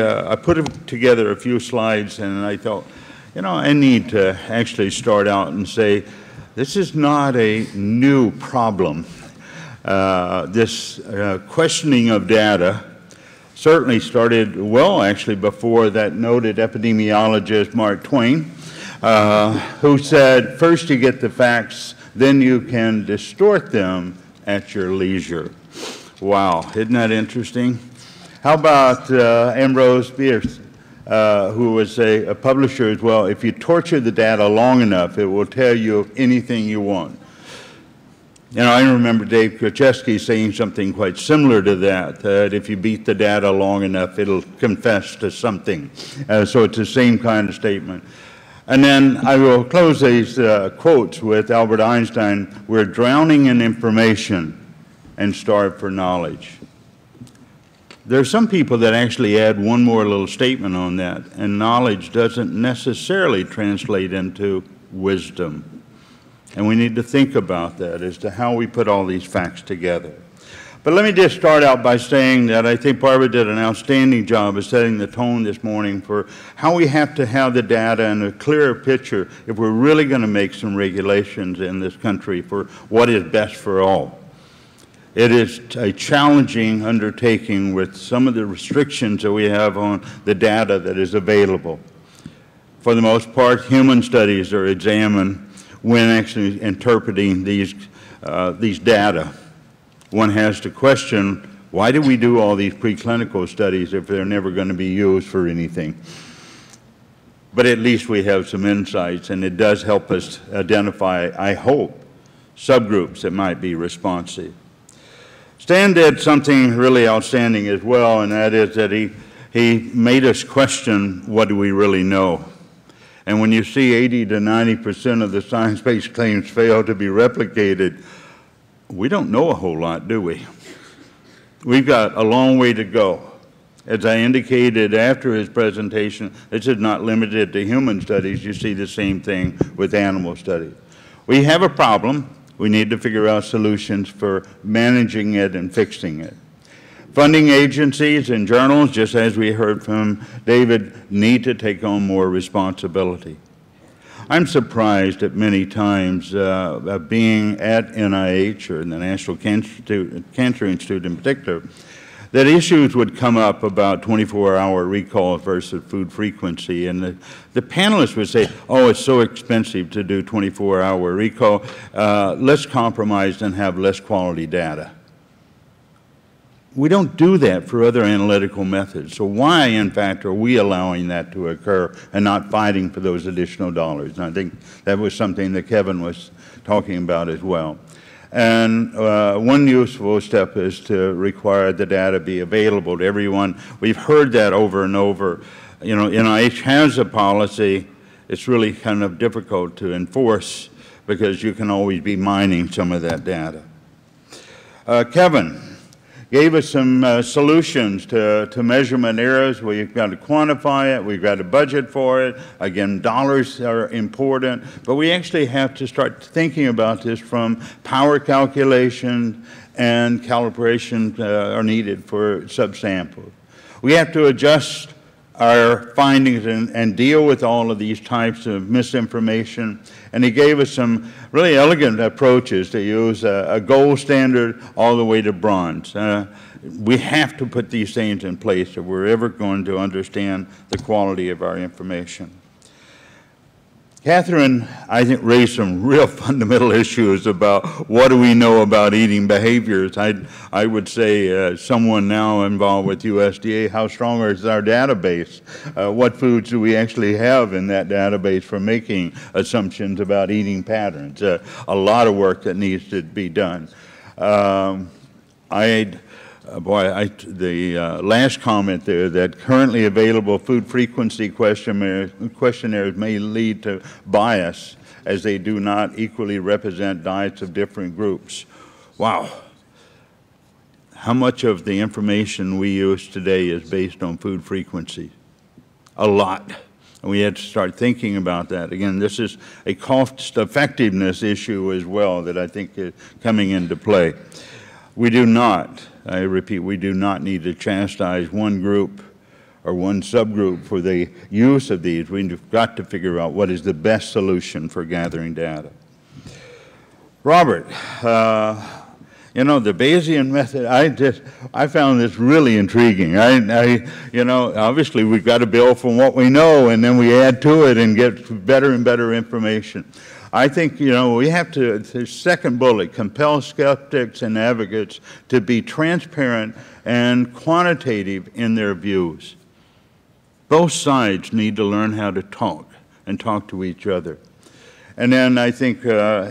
I put together a few slides, and I thought, you know, I need to actually start out and say, this is not a new problem. This questioning of data certainly started, well, actually, before that noted epidemiologist Mark Twain, who said, first you get the facts, then you can distort them at your leisure. Wow, isn't that interesting? How about Ambrose Bierce, who was a publisher as well? If you torture the data long enough, it will tell you anything you want. You know, I remember Dave Krzyzewski saying something quite similar to that, that if you beat the data long enough, it'll confess to something. So it's the same kind of statement. And then I will close these quotes with Albert Einstein: we're drowning in information and starve for knowledge. There are some people that actually add one more little statement on that, and knowledge doesn't necessarily translate into wisdom. And we need to think about that as to how we put all these facts together. But let me just start out by saying that I think Barbara did an outstanding job of setting the tone this morning for how we have to have the data and a clearer picture if we're really going to make some regulations in this country for what is best for all. It is a challenging undertaking with some of the restrictions that we have on the data that is available. For the most part, human studies are examined when actually interpreting these data. One has to question, why do we do all these preclinical studies if they're never going to be used for anything? But at least we have some insights, and it does help us identify, I hope, subgroups that might be responsive. Stan did something really outstanding as well, and that is that he made us question, what do we really know? And when you see 80 to 90% of the science-based claims fail to be replicated, we don't know a whole lot, do we? We've got a long way to go. As I indicated after his presentation, this is not limited to human studies. You see the same thing with animal studies. We have a problem. We need to figure out solutions for managing it and fixing it. Funding agencies and journals, just as we heard from David, need to take on more responsibility. I'm surprised at many times being at NIH or in the National Cancer Institute in particular, that issues would come up about 24-hour recall versus food frequency, and the panelists would say, oh, it's so expensive to do 24-hour recall, let's compromise and have less quality data. We don't do that for other analytical methods. So why, in fact, are we allowing that to occur and not fighting for those additional dollars? And I think that was something that Kevin was talking about as well. And one useful step is to require the data be available to everyone. We've heard that over and over. You know, NIH has a policy. It's really kind of difficult to enforce because you can always be mining some of that data. Kevin gave us some solutions to measurement errors. We've got to quantify it. We've got to budget for it. Again, dollars are important, but we actually have to start thinking about this from power calculation and calibration are needed for subsamples. We have to adjust our findings and deal with all of these types of misinformation. And he gave us some really elegant approaches to use a gold standard all the way to bronze. We have to put these things in place if we're ever going to understand the quality of our information. Catherine, I think, raised some real fundamental issues about what do we know about eating behaviors. I would say someone now involved with USDA, how strong is our database? What foods do we actually have in that database for making assumptions about eating patterns? A lot of work that needs to be done. The last comment there, that currently available food frequency questionnaires may lead to bias as they do not equally represent diets of different groups. Wow. How much of the information we use today is based on food frequency? A lot. And we had to start thinking about that. Again, this is a cost effectiveness issue as well that I think is coming into play. We do not, I repeat, we do not need to chastise one group or one subgroup for the use of these. We've got to figure out what is the best solution for gathering data. Robert, you know, the Bayesian method, I found this really intriguing. You know, obviously we've got to build from what we know, and then we add to it and get better and better information. I think, you know, we have to, the second bullet, compel skeptics and advocates to be transparent and quantitative in their views. Both sides need to learn how to talk and talk to each other. And then I think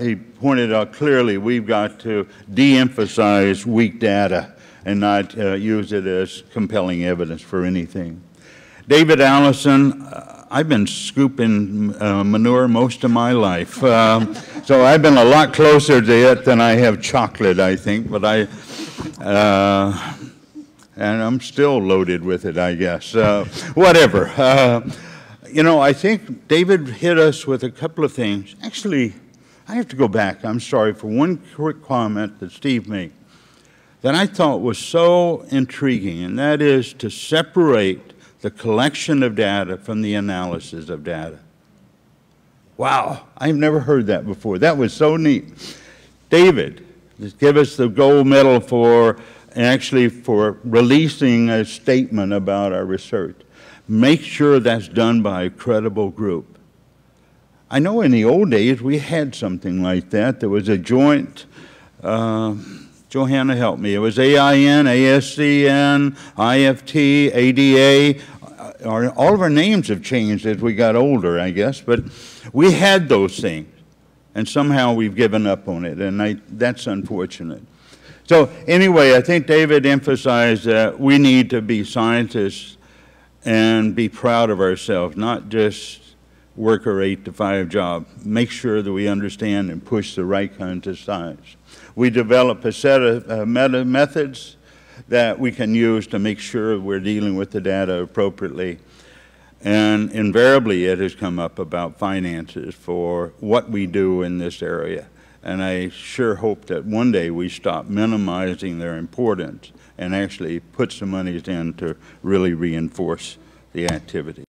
he pointed out clearly we've got to de-emphasize weak data and not use it as compelling evidence for anything. David Allison, I've been scooping manure most of my life, so I've been a lot closer to it than I have chocolate, I think, but and I'm still loaded with it, I guess. Whatever. You know, I think David hit us with a couple of things. Actually, I have to go back, I'm sorry, for one quick comment that Steve made that I thought was so intriguing, and that is to separate the collection of data from the analysis of data. Wow, I've never heard that before. That was so neat. David, give us the gold medal for actually for releasing a statement about our research. Make sure that's done by a credible group. I know in the old days we had something like that. There was a joint, Johanna help me, it was AIN, ASCN, IFT, ADA. All of our names have changed as we got older, I guess, but we had those things, and somehow we've given up on it, and that's unfortunate. So anyway, I think David emphasized that we need to be scientists and be proud of ourselves, not just work our 8-to-5 job. Make sure that we understand and push the right kinds of science. We develop a set of methods that we can use to make sure we're dealing with the data appropriately. And invariably it has come up about finances for what we do in this area. And I sure hope that one day we stop minimizing their importance and actually put some monies in to really reinforce the activity.